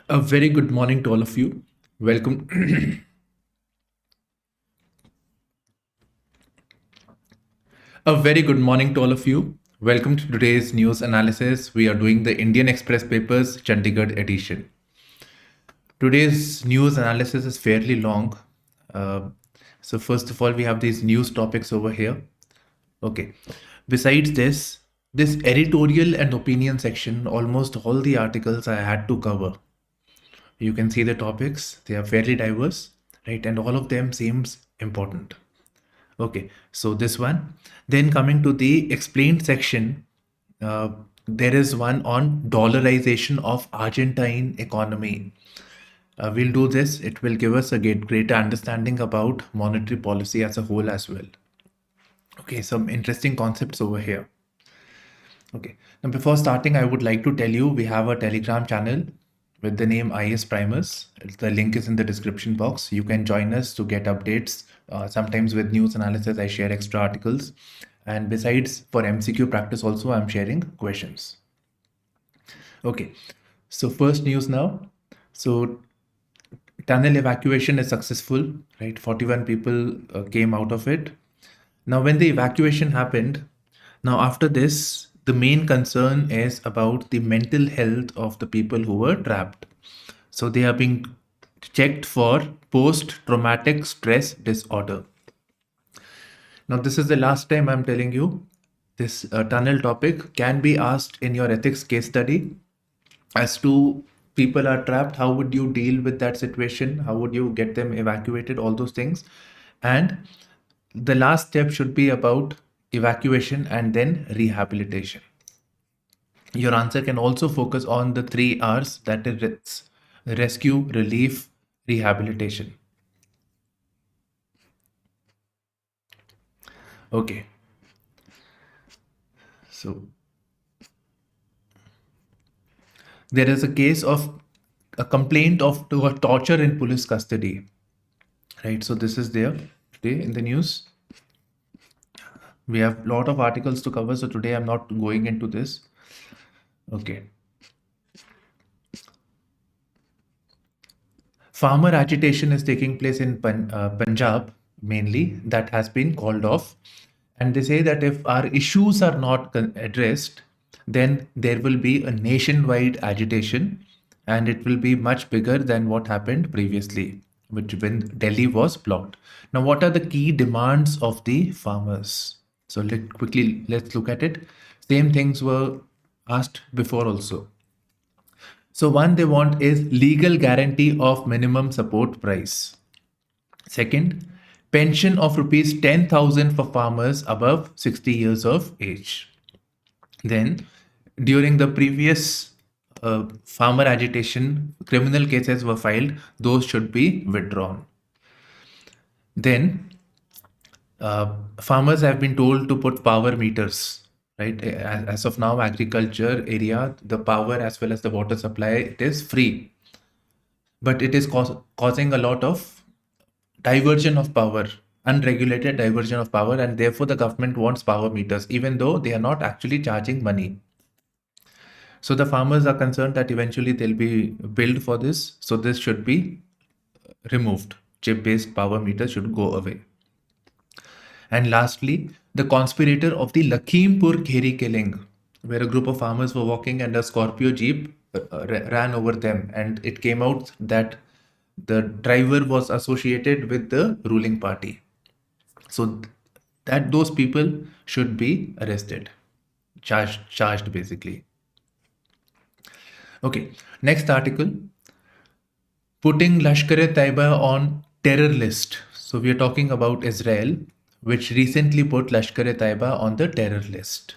A very good morning to all of you. Welcome. A very good morning to all of you. Welcome to today's news analysis. We are doing the Indian Express papers Chandigarh edition. Today's news analysis is fairly long. Uh, so first of all, we have these news topics over here. Okay. Besides this editorial and opinion section, almost all the articles I had to cover. You can see the topics, they are fairly diverse, right? And all of them seems important. Okay, so this one. Then coming to the explained section, uh, there is one on dollarization of Argentine economy. We'll do this. It will give us a greater understanding about monetary policy as a whole as well. Okay, some interesting concepts over here. Okay, now before starting, I would like to tell you we have a Telegram channel with the name IS Primers. The link is in the description box. You can join us to get updates. Sometimes with news analysis, I share extra articles. And besides, for MCQ practice also, I'm sharing questions. Okay, so first news now. So tunnel evacuation is successful, right? 41 people came out of it. Now, when the evacuation happened, now after this, the main concern is about the mental health of the people who were trapped. So they are being checked for post-traumatic stress disorder. Now, this is the last time I'm telling you this tunnel topic can be asked in your ethics case study as to people are trapped. How would you deal with that situation? How would you get them evacuated? All those things. And the last step should be about evacuation and then rehabilitation. Your answer can also focus on the 3 R's, that is rescue, relief, rehabilitation. Okay. So there is a case of a complaint of torture in police custody. Right. So this is there today in the news. We have a lot of articles to cover. So today I'm not going into this. Okay. Farmer agitation is taking place in Punjab mainly, that has been called off. And they say that if our issues are not addressed, then there will be a nationwide agitation and it will be much bigger than what happened previously, which when Delhi was blocked. Now, what are the key demands of the farmers? So let's look at it. Same things were asked before also. So one they want is legal guarantee of minimum support price. Second, pension of rupees 10,000 for farmers above 60 years of age. Then, during the previous farmer agitation, criminal cases were filed, those should be withdrawn. Then, farmers have been told to put power meters, right? As of now, agriculture area, the power as well as the water supply, it is free. But it is causing a lot of diversion of power, unregulated diversion of power, and therefore the government wants power meters, even though they are not actually charging money. So the farmers are concerned that eventually they'll be billed for this. So this should be removed. Chip-based power meters should go away. And lastly, the conspirator of the Lakhimpur Kheri killing, where a group of farmers were walking and a Scorpio Jeep ran over them. And it came out that the driver was associated with the ruling party. So that those people should be arrested, charged basically. Okay, next article, putting Lashkar-e-Taiba on terror list. So we are talking about Israel, which recently put Lashkar-e-Taiba on the terror list.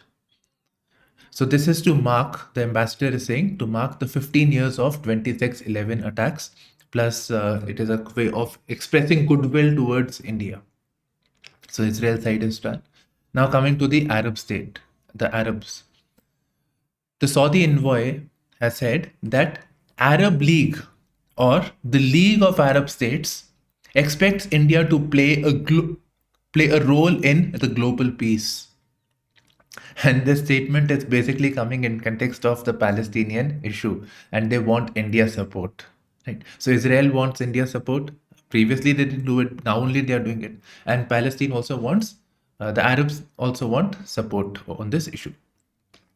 So this is to mark, the ambassador is saying, to mark the 15 years of 26/11 attacks, plus it is a way of expressing goodwill towards India. So Israel side is done. Now coming to the Arab state, the Arabs. The Saudi envoy has said that Arab League or the League of Arab States expects India to play a role in the global peace. And this statement is basically coming in context of the Palestinian issue, and they want India support. Right. So Israel wants India support. Previously they didn't do it. Now only they are doing it. And Palestine also wants, the Arabs also want support on this issue.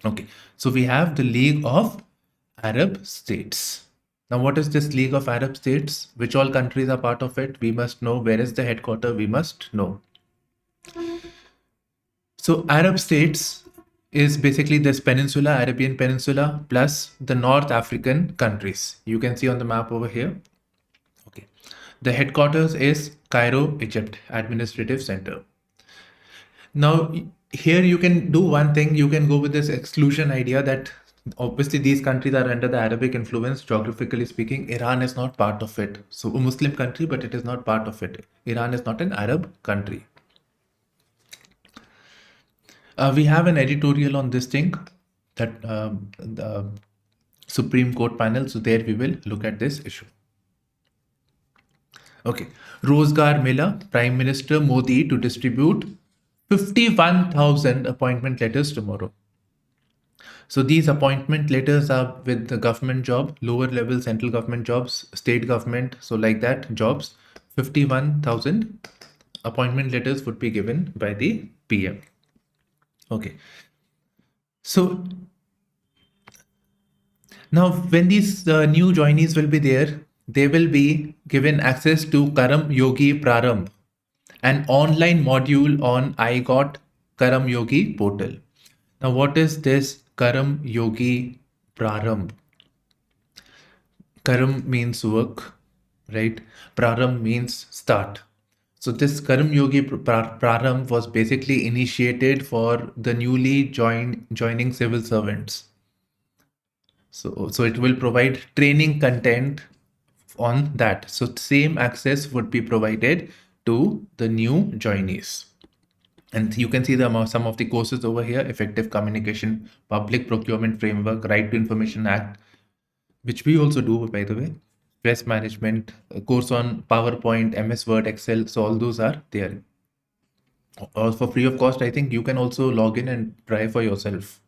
Okay. So we have the League of Arab States. Now, what is this League of Arab States? Which all countries are part of it? We must know. Where is the headquarter? We must know. So Arab states is basically this peninsula, Arabian Peninsula, plus the North African countries. You can see on the map over here. Okay. The headquarters is Cairo, Egypt, administrative center. Now, here you can do one thing. You can go with this exclusion idea that obviously these countries are under the Arabic influence, geographically speaking. Iran is not part of it. So a Muslim country, but it is not part of it. Iran is not an Arab country. We have an editorial on this thing, that the Supreme Court panel. So there we will look at this issue. Okay. Rozgar Mela, Prime Minister Modi to distribute 51,000 appointment letters tomorrow. So these appointment letters are with the government job, lower level central government jobs, state government, so like that jobs. 51,000 appointment letters would be given by the PM. Okay. So now when these new joinees will be there, they will be given access to Karmayogi Prarambh, an online module on Karmayogi portal. Now, what is this Karmayogi Prarambh? Karam means work, right? Praram means start. So this Karmayogi Praram was basically initiated for the newly joining civil servants. So it will provide training content on that. So same access would be provided to the new joinees. And you can see some of the courses over here: effective communication, public procurement framework, right to information act, which we also do, by the way, stress management, a course on PowerPoint, MS Word, Excel. So all those are there. All for free of cost. I think you can also log in and try for yourself.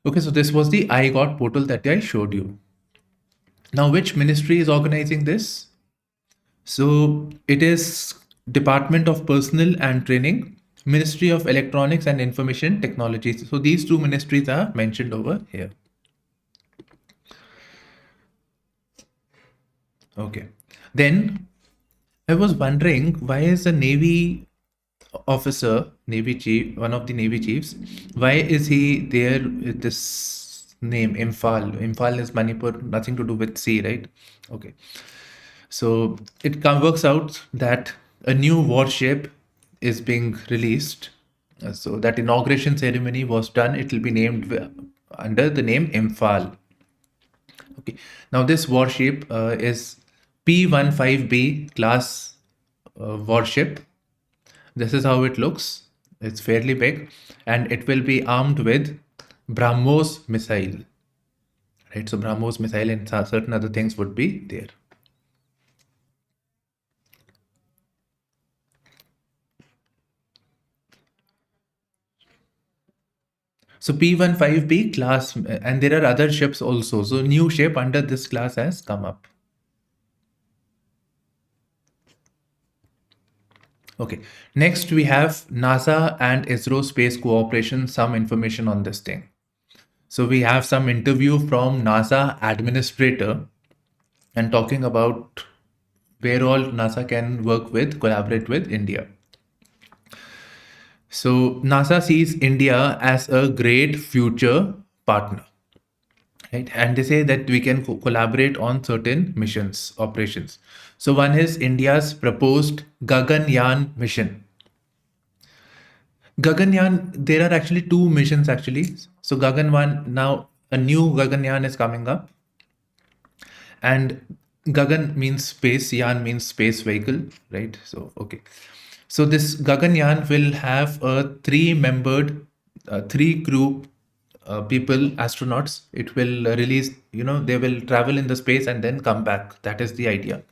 Okay, so this was the iGot portal that I showed you. Now, which ministry is organizing this? So it is Department of Personnel and Training, Ministry of Electronics and Information Technologies. So these two ministries are mentioned over here. Okay. Then I was wondering, why is a Navy officer, Navy chief, one of the Navy chiefs, why is he there with this name, Imphal? Imphal is Manipur, nothing to do with sea, right? Okay. So it works out that a new warship is being released. So that inauguration ceremony was done. It will be named under the name Imphal. Okay. Now this warship is P-15B class warship. This is how it looks. It's fairly big, and it will be armed with BrahMos missile. Right. So BrahMos missile and certain other things would be there. So P-15B class, and there are other ships also. So new ship under this class has come up. Okay, next we have NASA and ISRO space cooperation, some information on this thing. So we have some interview from NASA administrator and talking about where all NASA can collaborate with India. So NASA sees India as a great future partner, right? And they say that we can collaborate on certain missions, operations. So one is India's proposed Gaganyaan mission. Gaganyaan, there are actually two missions actually. So Gaganyaan, now a new Gaganyaan is coming up. And Gagan means space, Yaan means space vehicle, right? So, okay. So this Gaganyaan will have a three-membered, three-crew people, astronauts. It will release, they will travel in the space and then come back. That is the idea.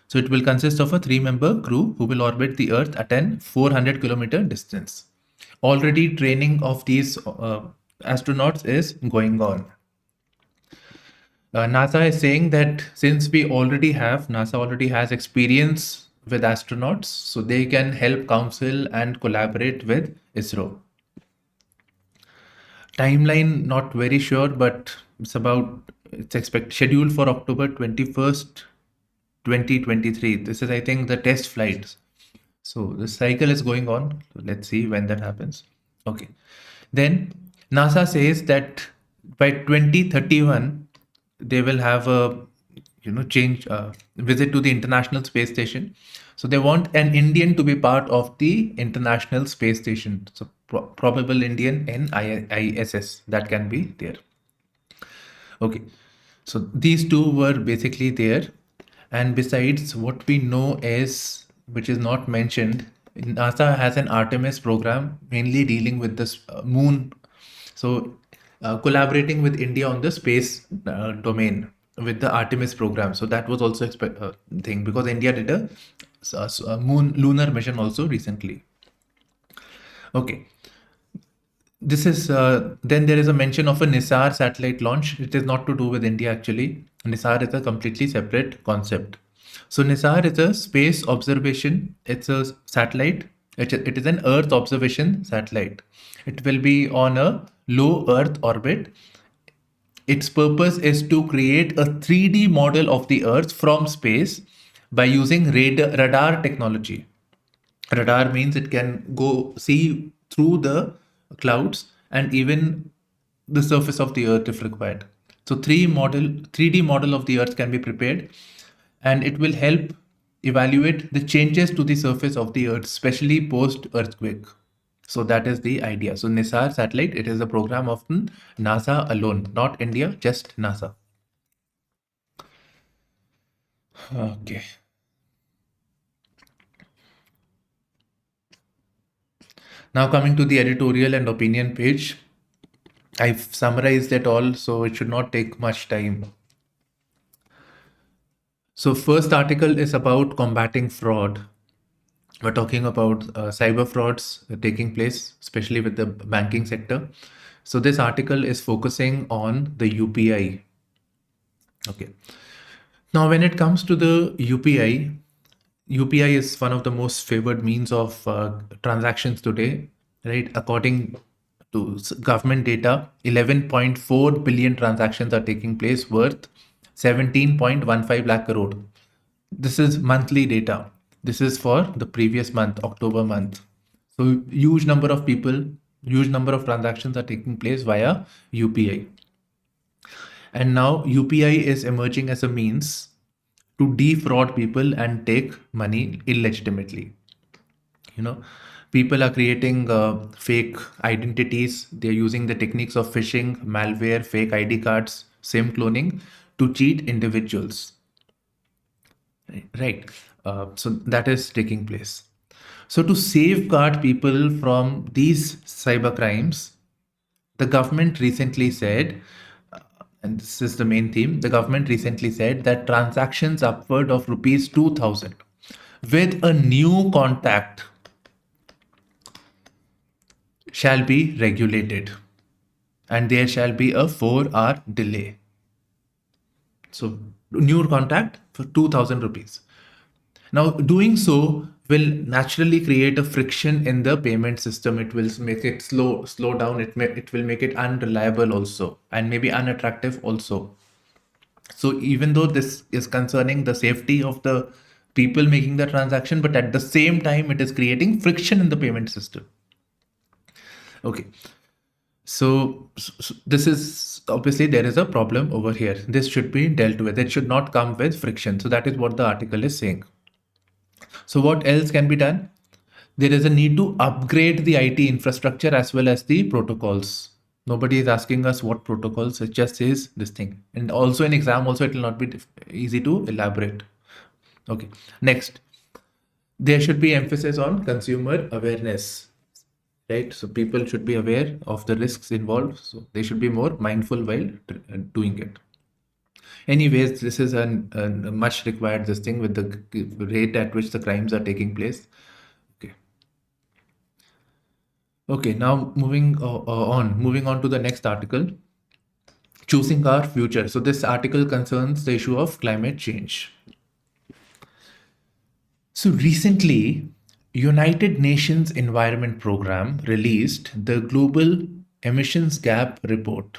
So it will consist of a three-member crew who will orbit the Earth at an 400-kilometer distance. already training of these astronauts is going on. NASA is saying that since NASA already has experience with astronauts, so they can help counsel and collaborate with ISRO. Timeline, not very sure, but it's scheduled for October 21st, 2023. This is, I think, the test flights. So the cycle is going on. So let's see when that happens. Okay. Then NASA says that by 2031, they will have a change visit to the International Space Station. So they want an Indian to be part of the International Space Station. So probable Indian in ISS that can be there. Okay. So these two were basically there. And besides, what we know is, which is not mentioned, NASA has an Artemis program mainly dealing with this moon. So collaborating with India on the space domain with the Artemis program. So that was also thing, because India did a moon lunar mission also recently. Okay. This is then there is a mention of a Nisar satellite launch. It is not to do with India actually. Nisar is a completely separate concept. So Nisar is a space observation. It's a satellite. It is an Earth observation satellite. It will be on a low Earth orbit. Its purpose is to create a 3D model of the Earth from space by using radar technology. Radar means it can go see through the clouds and even the surface of the earth if required. So 3D model of the earth can be prepared, and it will help evaluate the changes to the surface of the earth, especially post earthquake. So that is the idea. So Nisar satellite, it is a program of NASA alone, not India, just NASA. Okay. Now coming to the editorial and opinion page. I've summarized it all, so it should not take much time. So first article is about combating fraud. We're talking about cyber frauds taking place, especially with the banking sector. So this article is focusing on the UPI. Okay. Now, when it comes to the UPI is one of the most favored means of transactions today, right? According to government data, 11.4 billion transactions are taking place worth 17.15 lakh crore. This is monthly data. This is for the previous month, October month. So huge number of people, huge number of transactions are taking place via UPI. And now UPI is emerging as a means to defraud people and take money illegitimately. People are creating fake identities. They're using the techniques of phishing, malware, fake ID cards, SIM cloning to cheat individuals. Right. So that is taking place. So to safeguard people from these cyber crimes, the government recently said, and this is the main theme, the government recently said that transactions upward of rupees 2,000 with a new contact shall be regulated, and there shall be a 4-hour delay. So new contact for 2,000 rupees. Now, doing so will naturally create a friction in the payment system. It will make it slow down. It will make it unreliable also, and maybe unattractive also. So even though this is concerning the safety of the people making the transaction, but at the same time, it is creating friction in the payment system. Okay. So this is obviously there is a problem over here. This should be dealt with. It should not come with friction. So that is what the article is saying. So what else can be done? There is a need to upgrade the IT infrastructure as well as the protocols. Nobody is asking us what protocols. It just says this thing. And also in exam also it will not be easy to elaborate. Okay. Next, there should be emphasis on consumer awareness. Right. So people should be aware of the risks involved. So they should be more mindful while doing it. Anyways, this is a much required this thing with the rate at which the crimes are taking place. Okay. Okay, now moving on to the next article, choosing our future. So this article concerns the issue of climate change. So recently, United Nations Environment Program released the Global Emissions Gap Report,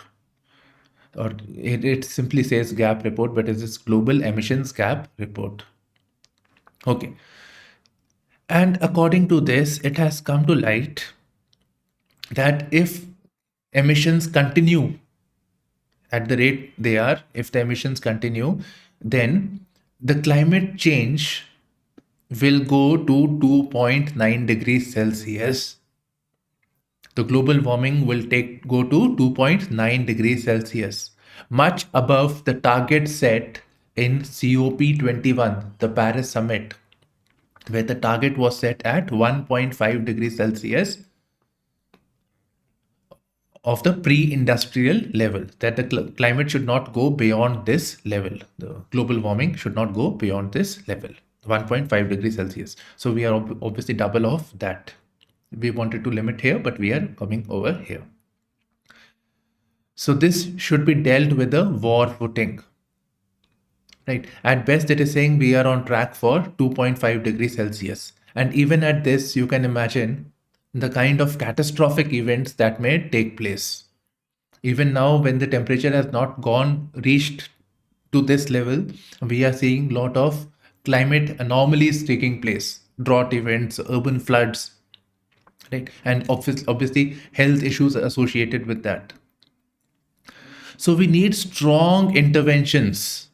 or it simply says gap report, but it's this Global Emissions Gap Report. Okay. And according to this, it has come to light that if emissions continue at the rate they are, if the emissions continue, then the climate change will go to 2.9 degrees Celsius. The global warming will go to 2.9 degrees Celsius, much above the target set in COP21, the Paris summit, where the target was set at 1.5 degrees Celsius of the pre-industrial level, that the climate should not go beyond this level. The global warming should not go beyond this level, 1.5 degrees Celsius. So we are obviously double of that. We wanted to limit here, but we are coming over here. So this should be dealt with a war footing. Right. At best, it is saying we are on track for 2.5 degrees Celsius. And even at this, you can imagine the kind of catastrophic events that may take place. Even now, when the temperature has not reached to this level, we are seeing a lot of climate anomalies taking place, drought events, urban floods, right? And obviously health issues associated with that. So we need strong interventions.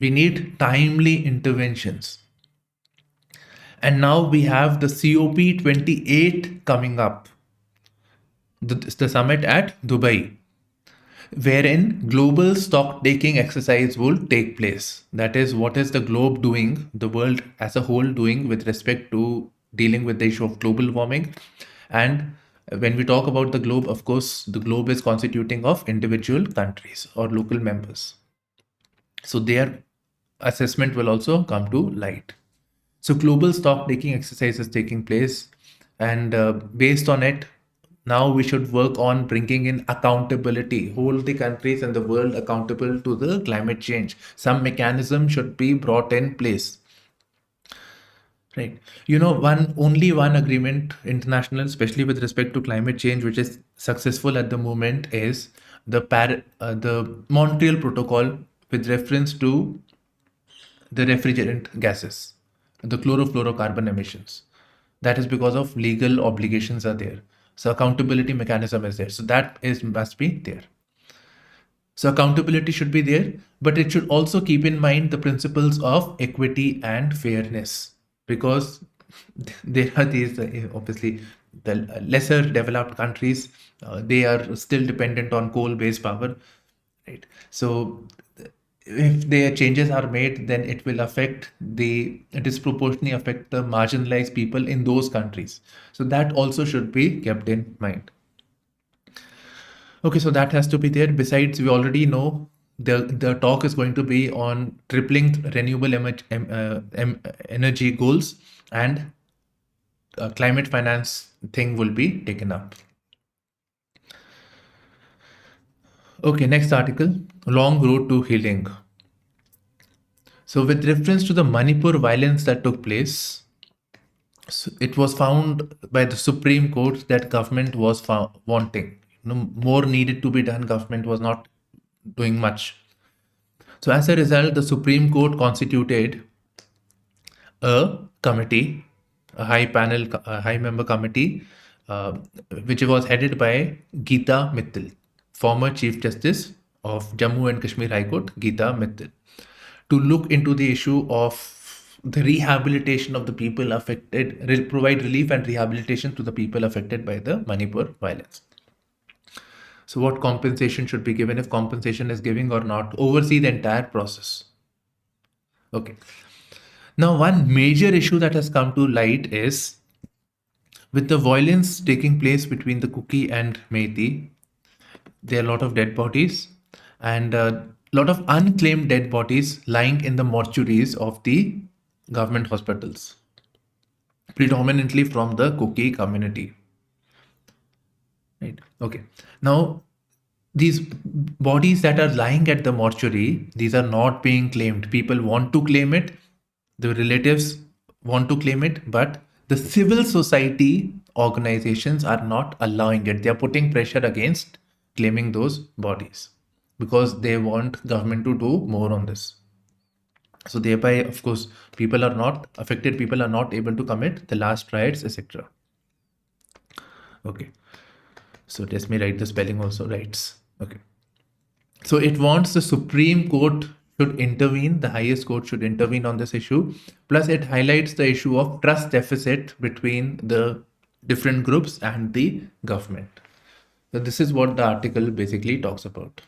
We need timely interventions. And now we have the COP28 coming up, the summit at Dubai, wherein global stock taking exercise will take place. That is, what is the globe doing, the world as a whole doing with respect to dealing with the issue of global warming. And when we talk about the globe, of course, the globe is constituting of individual countries or local members. So their assessment will also come to light. So global stock taking exercise is taking place, and based on it, now we should work on bringing in accountability, hold the countries and the world accountable to the climate change. Some mechanism should be brought in place. Right. Only one agreement international, especially with respect to climate change, which is successful at the moment, is the Montreal Protocol with reference to the refrigerant gases, the chlorofluorocarbon emissions. That is because of legal obligations are there. So accountability mechanism is there. So that is must be there. So accountability should be there, but it should also keep in mind the principles of equity and fairness, because there are these obviously the lesser developed countries, they are still dependent on coal-based power, right? So if their changes are made, then it will disproportionately affect the marginalized people in those countries. So that also should be kept in mind. Okay, so that has to be there. Besides, we already know the talk is going to be on tripling renewable energy goals, and climate finance thing will be taken up. Okay, next article, long road to healing. So with reference to the Manipur violence that took place, so it was found by the Supreme Court that government was wanting. More needed to be done. Government was not doing much. So as a result, the Supreme Court constituted a committee, a high member committee, which was headed by Geeta Mittal, former Chief Justice of Jammu and Kashmir High Court, Geeta Mittal, to look into the issue of the rehabilitation of the people affected, provide relief and rehabilitation to the people affected by the Manipur violence. So what compensation should be given, if compensation is given or not, oversee the entire process. Okay. Now, one major issue that has come to light is with the violence taking place between the Kuki and Meiti, there are a lot of dead bodies and a lot of unclaimed dead bodies lying in the mortuaries of the government hospitals, predominantly from the Kuki community. Right. Okay. Now, these bodies that are lying at the mortuary, these are not being claimed. People want to claim it, the relatives want to claim it, but the civil society organizations are not allowing it. They are putting pressure against claiming those bodies because they want government to do more on this. So thereby, of course, people are not affected, people are not able to commit the last rites, etc. Okay. So let me write the spelling also, rights. Okay. So it wants the Supreme Court should intervene, the highest court should intervene on this issue. Plus, it highlights the issue of trust deficit between the different groups and the government. So this is what the article basically talks about.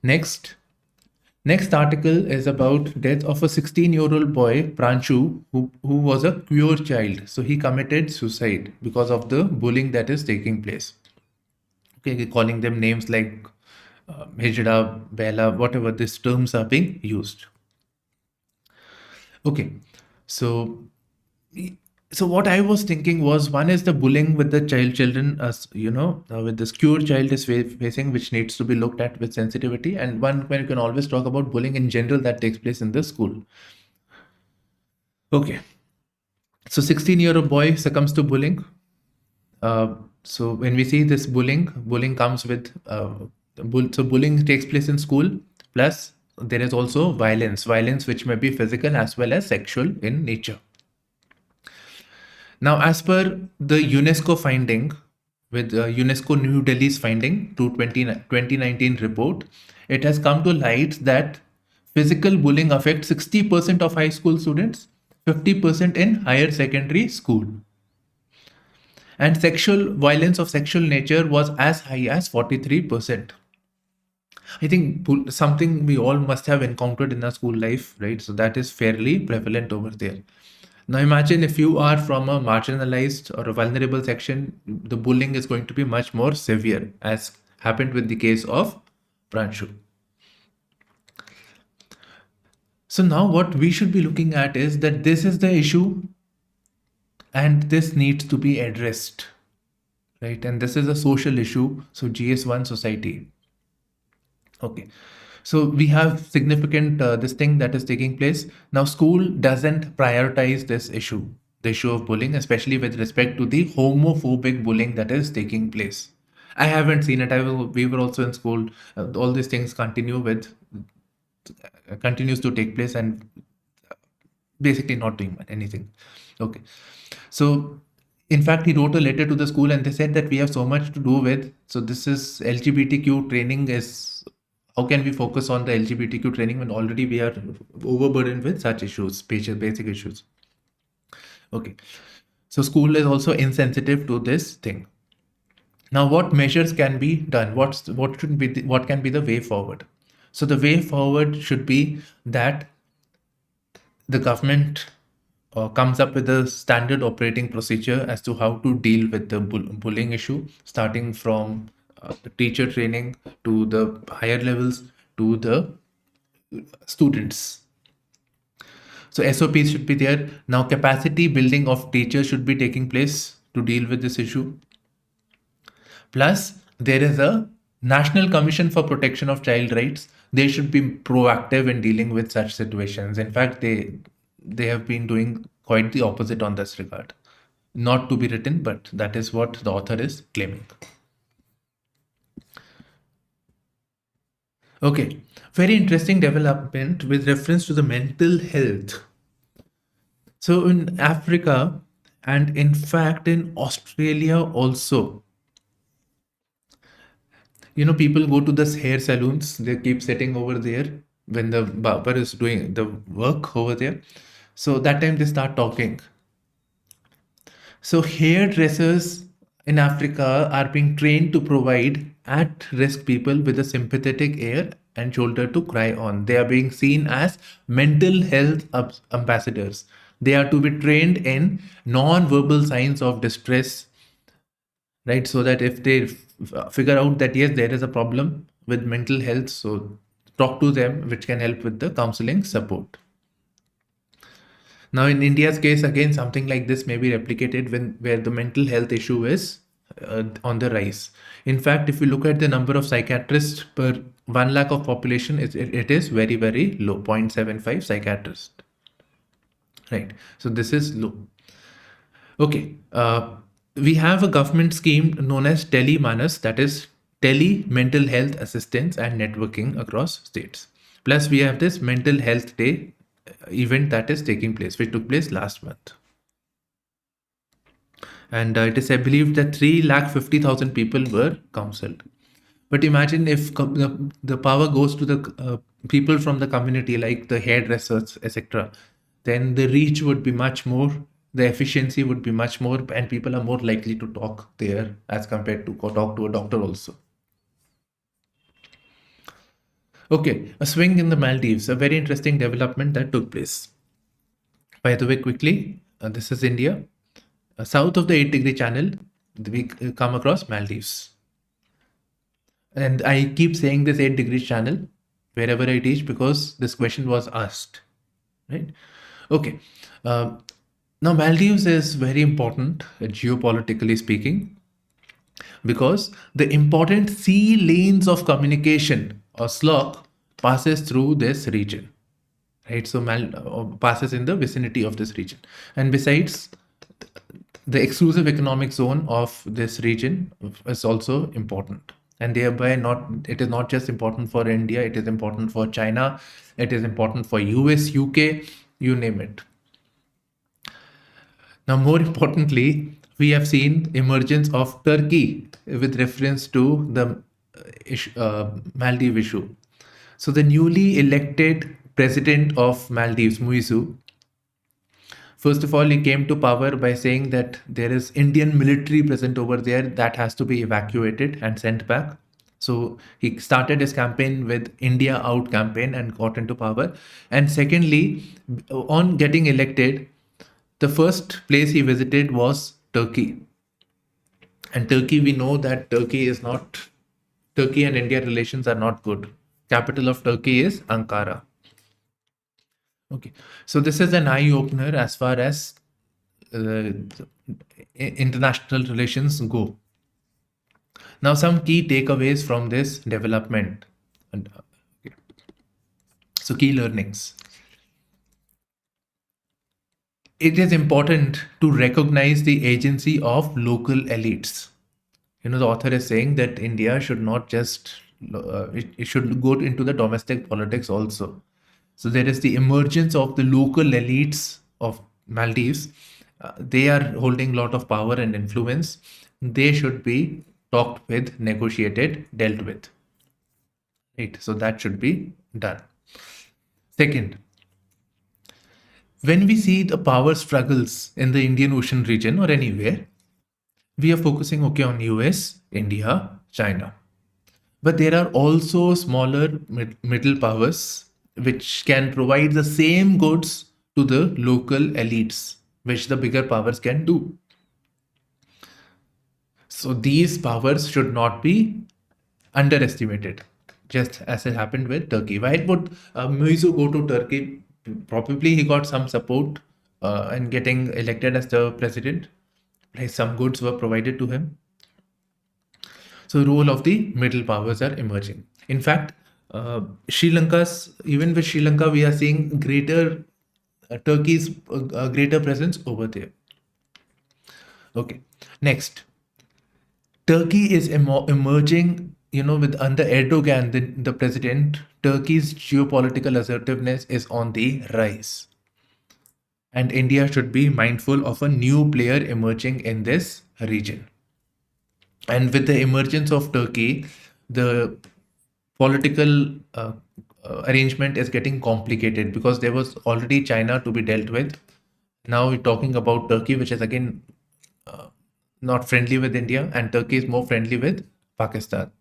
Next article is about death of a 16-year-old boy, Pranshu, who was a queer child. So he committed suicide because of the bullying that is taking place. Okay, calling them names like Hijra, Bella, whatever these terms are being used. Okay, so so what I was thinking was, one is the bullying with the children, as with the queer child is facing, which needs to be looked at with sensitivity, and one when you can always talk about bullying in general that takes place in the school. Okay, so 16-year-old boy succumbs to bullying. So when we see this bullying comes with so bullying takes place in school, plus there is also violence which may be physical as well as sexual in nature. Now, as per the UNESCO finding, with UNESCO New Delhi's finding to 2019 report, it has come to light that physical bullying affects 60% of high school students, 50% in higher secondary school. And sexual violence of sexual nature was as high as 43%. I think something we all must have encountered in our school life, right? So that is fairly prevalent over there. Now imagine if you are from a marginalized or a vulnerable section, the bullying is going to be much more severe, as happened with the case of Pranshu. So now what we should be looking at is that this is the issue and this needs to be addressed, right? And this is a social issue, so GS1 society. Okay. So we have significant this thing that is taking place. Now school doesn't prioritize this issue, the issue of bullying, especially with respect to the homophobic bullying that is taking place. I haven't seen it. We were also in school. All these things continues to take place and basically not doing anything. Okay. So in fact, he wrote a letter to the school and they said that we have so much to do with. So this is LGBTQ training is, how can we focus on the LGBTQ training when already we are overburdened with such issues, basic issues? Okay. So school is also insensitive to this thing. Now, what measures can be done? What can be the way forward? So the way forward should be that the government comes up with a standard operating procedure as to how to deal with the bullying issue, starting from the teacher training to the higher levels to the students. So SOPs should be there. Now capacity building of teachers should be taking place to deal with this issue. Plus, there is a National Commission for Protection of Child Rights. They should be proactive in dealing with such situations. In fact, they have been doing quite the opposite on this regard. Not to be written, but that is what the author is claiming. Okay, very interesting development with reference to the mental health. So in Africa and in fact in Australia also, people go to the hair salons, they keep sitting over there when the barber is doing the work over there. So that time they start talking. So hairdressers in Africa are being trained to provide at-risk people with a sympathetic ear and shoulder to cry on. They are being seen as mental health ambassadors. They are to be trained in non-verbal signs of distress, right? So that if they figure out that yes, there is a problem with mental health, so talk to them, which can help with the counseling support. Now in India's case, again, something like this may be replicated where the mental health issue is on the rise. In fact, if you look at the number of psychiatrists per 1 lakh of population, it is very, very low, 0.75 psychiatrists. Right. So this is low. Okay. We have a government scheme known as Tele-Manas, that is tele mental health assistance and networking across states. Plus, we have this mental health day event that is taking place, which took place last month. And it is believed that 350,000 people were counseled. But imagine if the power goes to the people from the community, like the hairdressers, etc., then the reach would be much more, the efficiency would be much more, and people are more likely to talk there as compared to talk to a doctor also. Okay, a swing in the Maldives, a very interesting development that took place. By the way, quickly, this is India. South of the 8-degree channel, we come across Maldives. And I keep saying this 8-degree channel wherever I teach because this question was asked, right? Okay. Now, Maldives is very important, geopolitically speaking, because the important sea lanes of communication or SLOC passes through this region, right? So passes in the vicinity of this region. And besides, the exclusive economic zone of this region is also important. And thereby it is not just important for India, it is important for China, it is important for US, UK, you name it. Now, more importantly, we have seen emergence of Turkey with reference to the Maldives issue. So the newly elected president of Maldives, Muizu, first of all, he came to power by saying that there is Indian military present over there that has to be evacuated and sent back. So he started his campaign with India Out campaign and got into power. And secondly, on getting elected, the first place he visited was Turkey. And Turkey, we know that Turkey and India relations are not good. Capital of Turkey is Ankara. Okay, so this is an eye opener as far as international relations go. Now, some key takeaways from this development. So, key learnings. It is important to recognize the agency of local elites. The author is saying that India should not just, it should go into the domestic politics also. So there is the emergence of the local elites of Maldives. They are holding a lot of power and influence. They should be talked with, negotiated, dealt with. Right. So that should be done. Second, when we see the power struggles in the Indian Ocean region or anywhere, we are focusing on US, India, China. But there are also smaller middle powers which can provide the same goods to the local elites, which the bigger powers can do. So these powers should not be underestimated, just as it happened with Turkey. Why would Muizu go to Turkey? Probably he got some support and getting elected as the president. Like some goods were provided to him. So role of the middle powers are emerging. In fact, even with Sri Lanka, we are seeing greater Turkey's greater presence over there. Okay, next, Turkey is emerging. With under Erdogan, the president, Turkey's geopolitical assertiveness is on the rise, and India should be mindful of a new player emerging in this region. And with the emergence of Turkey, the political arrangement is getting complicated because there was already China to be dealt with. Now we're talking about Turkey, which is again not friendly with India, and Turkey is more friendly with Pakistan.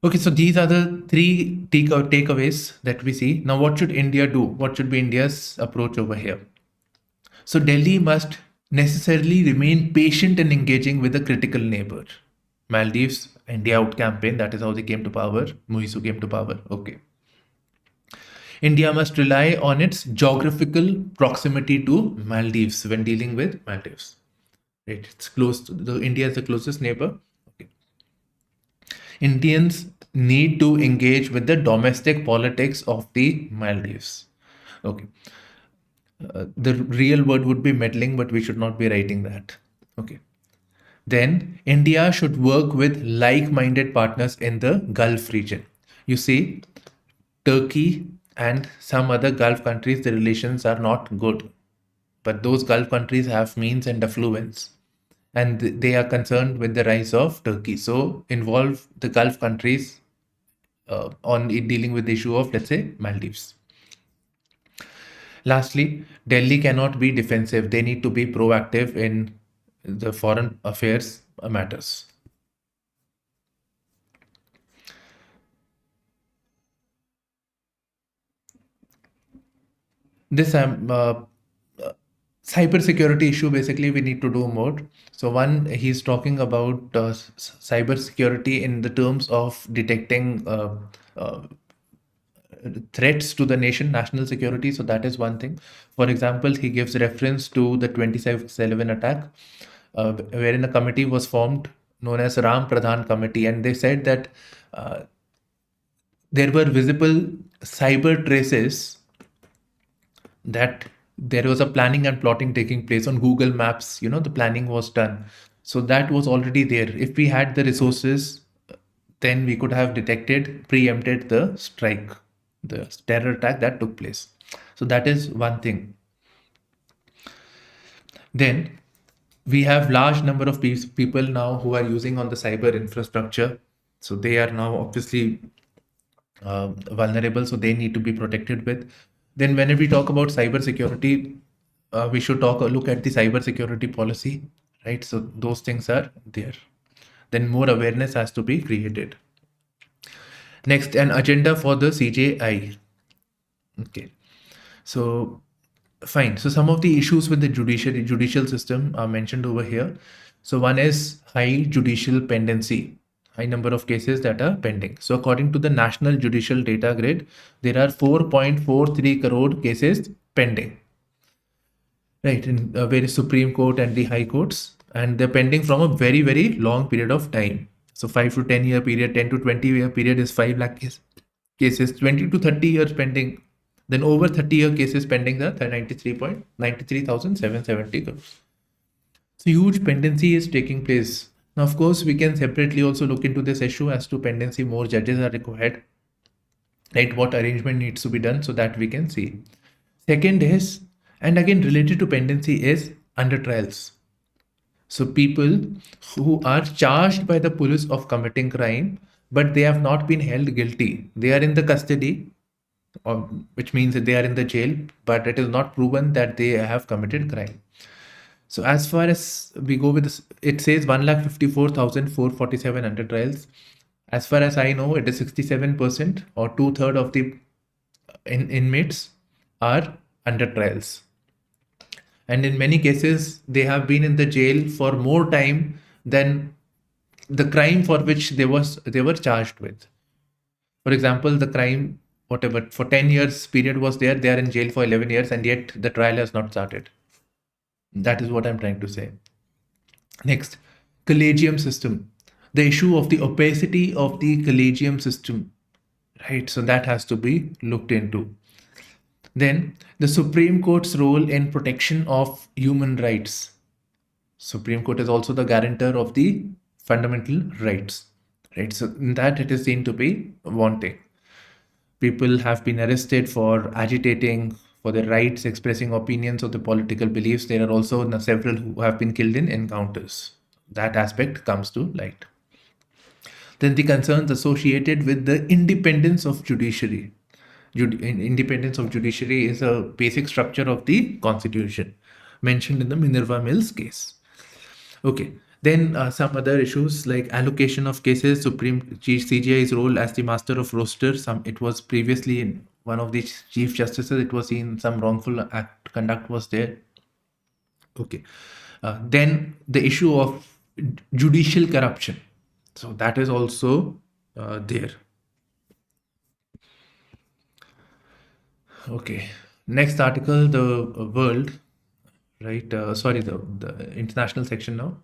Okay, so these are the three takeaways that we see. Now, what should India do? What should be India's approach over here? So Delhi must necessarily remain patient and engaging with a critical neighbor. Maldives, India Out campaign, that is how they came to power. Muizu came to power. Okay. India must rely on its geographical proximity to Maldives when dealing with Maldives. Right, it's close to the India is the closest neighbor. Okay. Indians need to engage with the domestic politics of the Maldives. Okay. The real word would be meddling, but we should not be writing that. Okay. Then India should work with like minded partners in the Gulf region. You see, Turkey and some other Gulf countries, the relations are not good. But those Gulf countries have means and affluence, and they are concerned with the rise of Turkey. So, involve the Gulf countries on dealing with the issue of, let's say, Maldives. Lastly, Delhi cannot be defensive. They need to be proactive in the foreign affairs matters. This cyber security issue, basically we need to do more. So one, he's talking about cyber security in the terms of detecting uh, threats to the national security. So that is one thing. For example, he gives reference to the 27/11 attack, wherein a committee was formed known as Ram Pradhan Committee, and they said that uh, there were visible cyber traces that there was a planning and plotting taking place on Google Maps. The planning was done. So that was already there. If we had the resources, then we could have detected, preempted the strike, the terror attack that took place. So that is one thing. Then we have large number of people now who are using on the cyber infrastructure. So they are now obviously vulnerable, so they need to be protected with. Then whenever we talk about cyber security, we should look at the cyber security policy, right? So those things are there. Then more awareness has to be created. Next, an agenda for the CJI. Okay, so fine. So some of the issues with the judicial system are mentioned over here. So one is high judicial pendency, high number of cases that are pending. So according to the National Judicial Data Grid, there are 4.43 crore cases pending, right, in various Supreme Court and the High Courts, and they're pending from a very, very long period of time. So 5 to 10 year period, 10 to 20 year period is 5 lakh cases, 20 to 30 years pending. Then over 30-year cases pending the 93,770 crores. So huge pendency is taking place. Now, of course, we can separately also look into this issue as to pendency. More judges are required, right? What arrangement needs to be done so that we can see. Second is, and again related to pendency, is under trials. So people who are charged by the police of committing crime, but they have not been held guilty. They are in the custody, which means that they are in the jail, but it is not proven that they have committed crime. So as far as we go with this, it says 1,54,447 under trials. As far as I know, it is 67% or two-thirds of the inmates are under trials. And in many cases, they have been in the jail for more time than the crime for which they were charged with. For example, the crime, whatever, for 10 years period was there, they are in jail for 11 years, and yet the trial has not started. That is what I'm trying to say. Next, collegium system. The issue of the opacity of the collegium system, right? So that has to be looked into. Then the Supreme Court's role in protection of human rights. Supreme Court is also the guarantor of the fundamental rights, right? So in that it is seen to be wanting. People have been arrested for agitating for their rights, expressing opinions of the political beliefs. There are also several who have been killed in encounters. That aspect comes to light. Then the concerns associated with the independence of judiciary. Independence of judiciary is a basic structure of the constitution mentioned in the Minerva Mills case. Okay. Then some other issues like allocation of cases, CJI's role as the master of roster. It was previously in one of the chief justices. It was seen some wrongful conduct was there. Okay. Then the issue of judicial corruption. So that is also there. Okay. Next article, the world. right? Sorry, the international section now.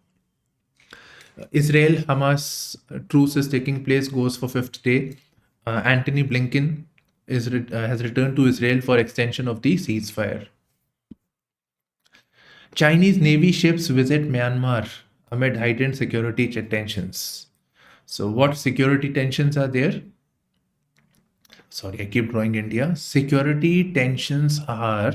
Israel Hamas truce is taking place, goes for fifth day. Antony Blinken has returned to Israel for extension of the ceasefire. Chinese Navy ships visit Myanmar amid heightened security tensions. So, what security tensions are there? Sorry, I keep drawing India. Security tensions are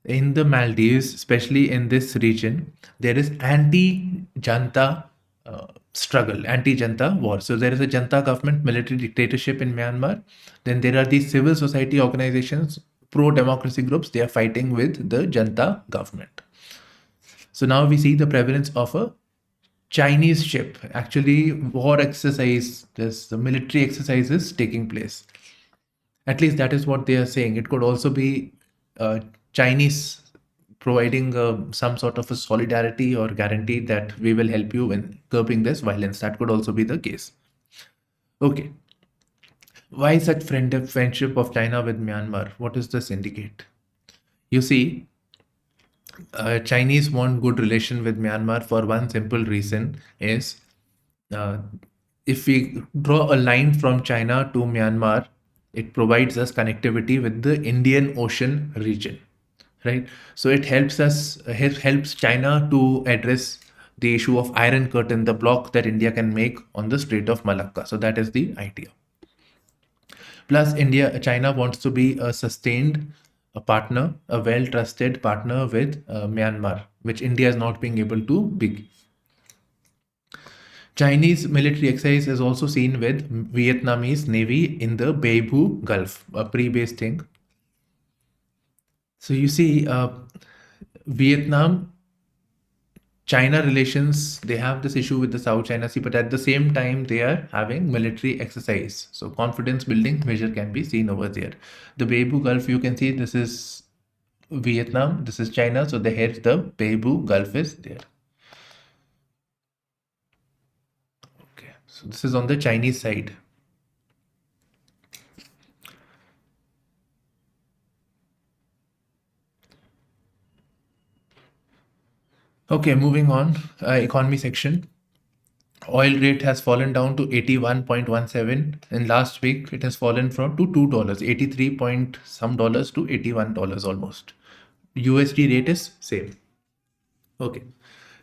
in the Maldives, especially in this region. There is anti-Janta struggle, anti-Janta war. So there is a Janta government, military dictatorship in Myanmar. Then there are these civil society organizations, pro-democracy groups. They are fighting with the Janta government. So now we see the prevalence of a Chinese ship. Actually, war exercise, the military exercises taking place. At least that is what they are saying. It could also be Chinese providing some sort of a solidarity or guarantee that we will help you in curbing this violence. That could also be the case. Okay. Why such friendship of China with Myanmar? What does this indicate? You see, Chinese want good relation with Myanmar for one simple reason is uh, if we draw a line from China to Myanmar, it provides us connectivity with the Indian Ocean region, right? So it helps us helps China to address the issue of Iron Curtain, the block that India can make on the Strait of Malacca. So that is the idea. Plus, China wants to be a sustained a partner, a well-trusted partner with Myanmar, which India is not being able to be. Chinese military exercise is also seen with Vietnamese Navy in the Beibu Gulf, a pre-base thing. So you see, Vietnam, China relations, they have this issue with the South China Sea, but at the same time, they are having military exercise. So confidence building measure can be seen over there. The Beibu Gulf, you can see this is Vietnam, this is China. So the Beibu Gulf is there. Okay, so this is on the Chinese side. Okay, moving on, economy section. Oil rate has fallen down to 81.17. In last week, it has fallen from to $2, 83 point some dollars to $81 almost. USD rate is same. Okay.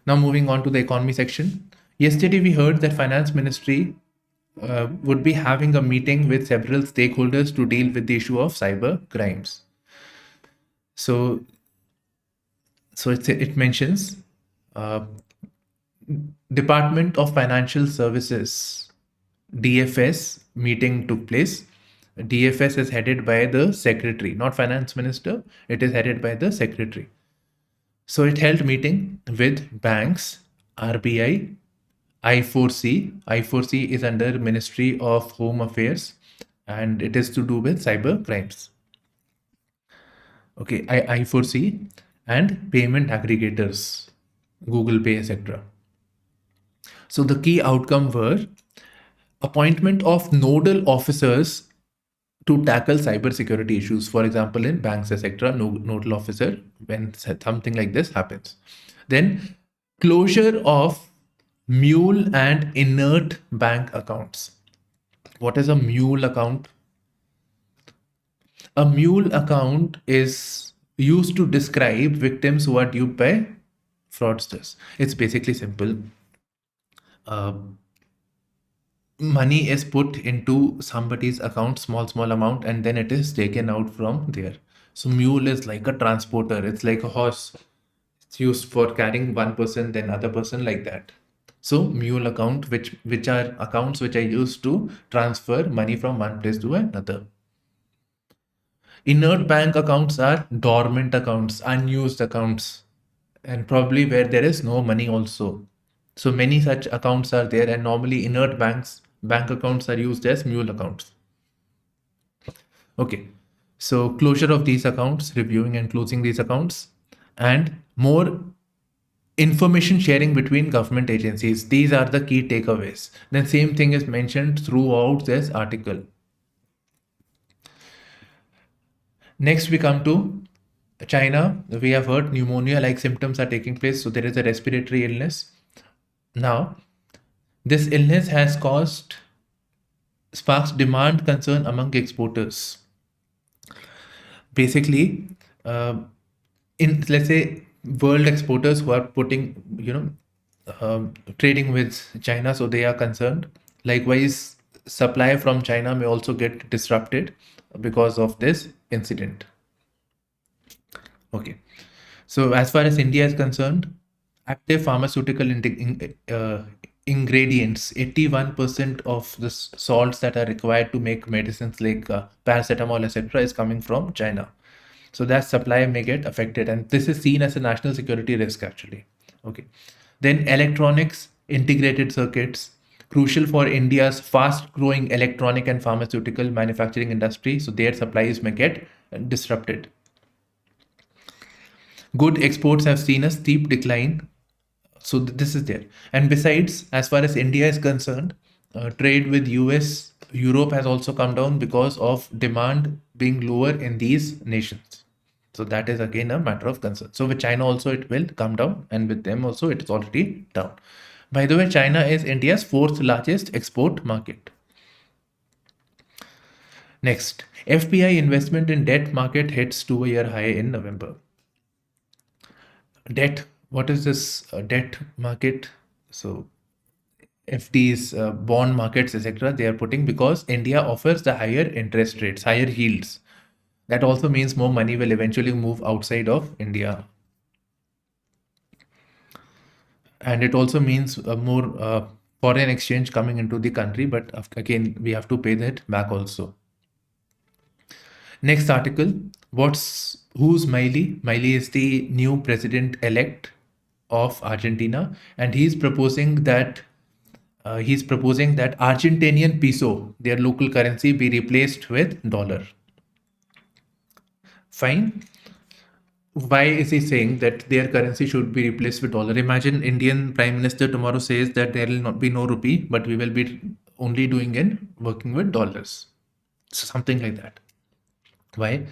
Now moving on to the economy section. Yesterday, we heard that Finance Ministry would be having a meeting with several stakeholders to deal with the issue of cyber crimes. So it mentions Department of Financial Services DFS meeting took place. DFS is headed by the secretary, not finance minister. It is headed by the secretary. So it held meeting with banks, RBI, I4C. I4C is under Ministry of Home Affairs, and it is to do with cyber crimes. Okay, I4C and payment aggregators, Google Pay, etc. So the key outcome were appointment of nodal officers to tackle cybersecurity issues. For example, in banks, etc., nodal officer when something like this happens. Then closure of mule and inert bank accounts. What is a mule account? A mule account is used to describe victims who are duped by fraudsters. It's basically simple. Money is put into somebody's account, small amount, and then it is taken out from there. So mule is like a transporter. It's like a horse. It's used for carrying one person, then other person, like that. So mule account, which are accounts which are used to transfer money from one place to another. Inert bank accounts are dormant accounts, unused accounts, and probably where there is no money also. So many such accounts are there, and normally inert bank accounts are used as mule accounts. Okay, so closure of these accounts, reviewing and closing these accounts, and more information sharing between government agencies. These are the key takeaways. Then same thing is mentioned throughout this article. Next we come to China, we have heard pneumonia-like symptoms are taking place, so there is a respiratory illness. Now, this illness has sparks demand concern among exporters. Basically, uh, in let's say world exporters who are putting, trading with China, so they are concerned. Likewise, supply from China may also get disrupted because of this incident. Okay. So as far as India is concerned, active pharmaceutical ingredients, 81% of the salts that are required to make medicines like paracetamol, etc., is coming from China. So that supply may get affected, and this is seen as a national security risk actually. Okay. Then electronics, integrated circuits, crucial for India's fast-growing electronic and pharmaceutical manufacturing industry. So their supplies may get disrupted. Good exports have seen a steep decline. So this is there. And besides, as far as India is concerned, trade with US, Europe has also come down because of demand being lower in these nations. So that is again a matter of concern. So with China also it will come down, and with them also it is already down. By the way, China is India's fourth largest export market. Next, FPI investment in debt market hits 2-year high in November. Debt, what is this debt market? So FDs, bond markets, etc., they are putting because India offers the higher interest rates, higher yields. That also means more money will eventually move outside of India. And it also means more foreign exchange coming into the country, but again, we have to pay that back also. Next article, who's Milei? Milei is the new president-elect of Argentina, and he's proposing that Argentinian peso, their local currency, be replaced with dollar. Fine. Why is he saying that their currency should be replaced with dollar? Imagine Indian Prime Minister tomorrow says that there will not be no rupee, but we will be only working with dollars. So something like that. Why?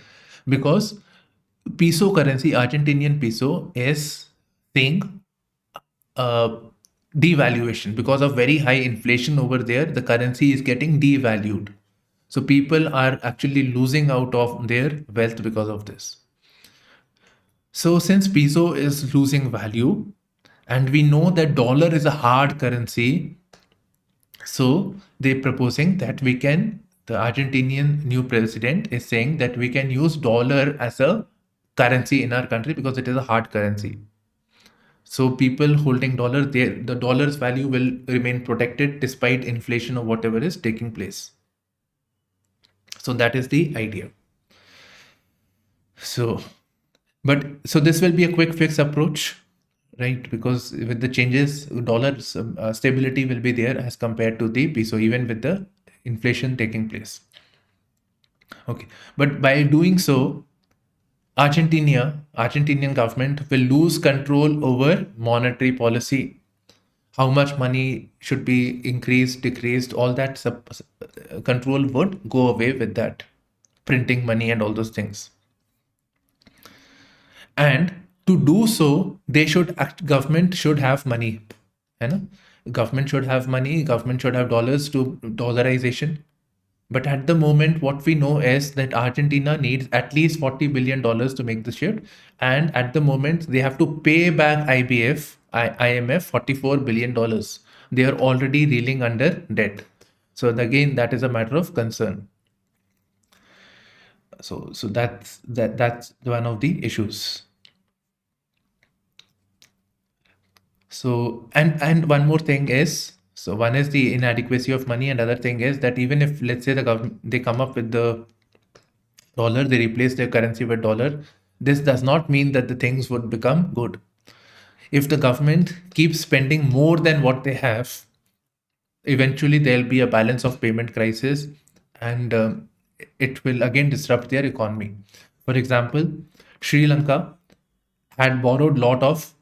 Because peso currency, Argentinian peso, is seeing devaluation because of very high inflation over there. The currency is getting devalued. So people are actually losing out of their wealth because of this. So since peso is losing value, and we know that dollar is a hard currency, so they're proposing that the Argentinian new president is saying that we can use dollar as a currency in our country because it is a hard currency. So people holding dollar, the dollar's value will remain protected despite inflation or whatever is taking place. So that is the idea. So this will be a quick fix approach, right? Because with the changes, dollar stability will be there as compared to the peso, even with the inflation taking place. Okay, but by doing so, Argentinian government will lose control over monetary policy. How much money should be increased, decreased, all that control would go away with that printing money and all those things. And to do so, government should have money. Government should have money, government should have dollars to dollarization. But at the moment, what we know is that Argentina needs at least $40 billion to make the shift. And at the moment, they have to pay back IMF $44 billion. They are already reeling under debt. So again, that is a matter of concern. So that's one of the issues. So and one more thing is, so one is the inadequacy of money, and other thing is that even if, let's say, the government, they come up with the dollar, they replace their currency with dollar, this does not mean that the things would become good. If the government keeps spending more than what they have, eventually there'll be a balance of payment crisis, and it will again disrupt their economy. For example, Sri Lanka had borrowed lot of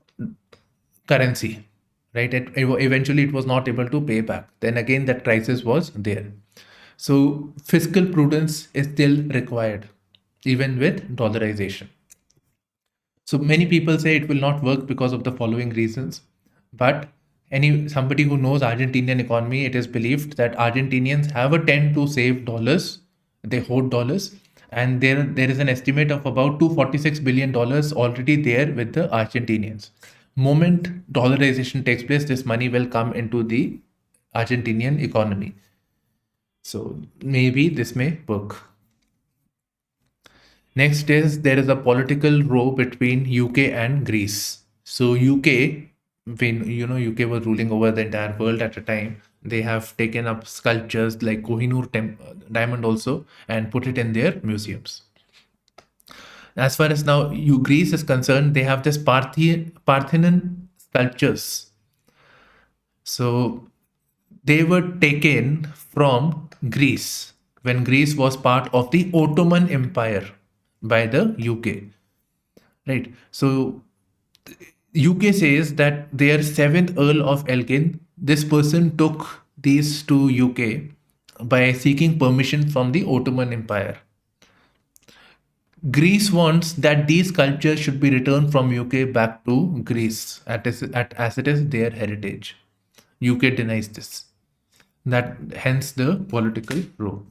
currency, right? Eventually it was not able to pay back. Then again, that crisis was there. So fiscal prudence is still required, even with dollarization. So many people say it will not work because of the following reasons. But somebody who knows Argentinian economy, it is believed that Argentinians have a tend to save dollars, they hoard dollars, and there is an estimate of about $246 billion already there with the Argentinians. Moment dollarization takes place, this money will come into the Argentinian economy. So maybe this may work. Next is there is a political row between UK and Greece. So UK, when UK was ruling over the entire world at a time, they have taken up sculptures like Kohinoor diamond also and put it in their museums. As far as now Greece is concerned, they have this Parthenon sculptures. So they were taken from Greece when Greece was part of the Ottoman Empire by the UK. Right. So UK says that their seventh Earl of Elgin, this person took these to UK by seeking permission from the Ottoman Empire. Greece wants that these sculptures should be returned from UK back to Greece as it is their heritage. UK denies this. That hence the political row.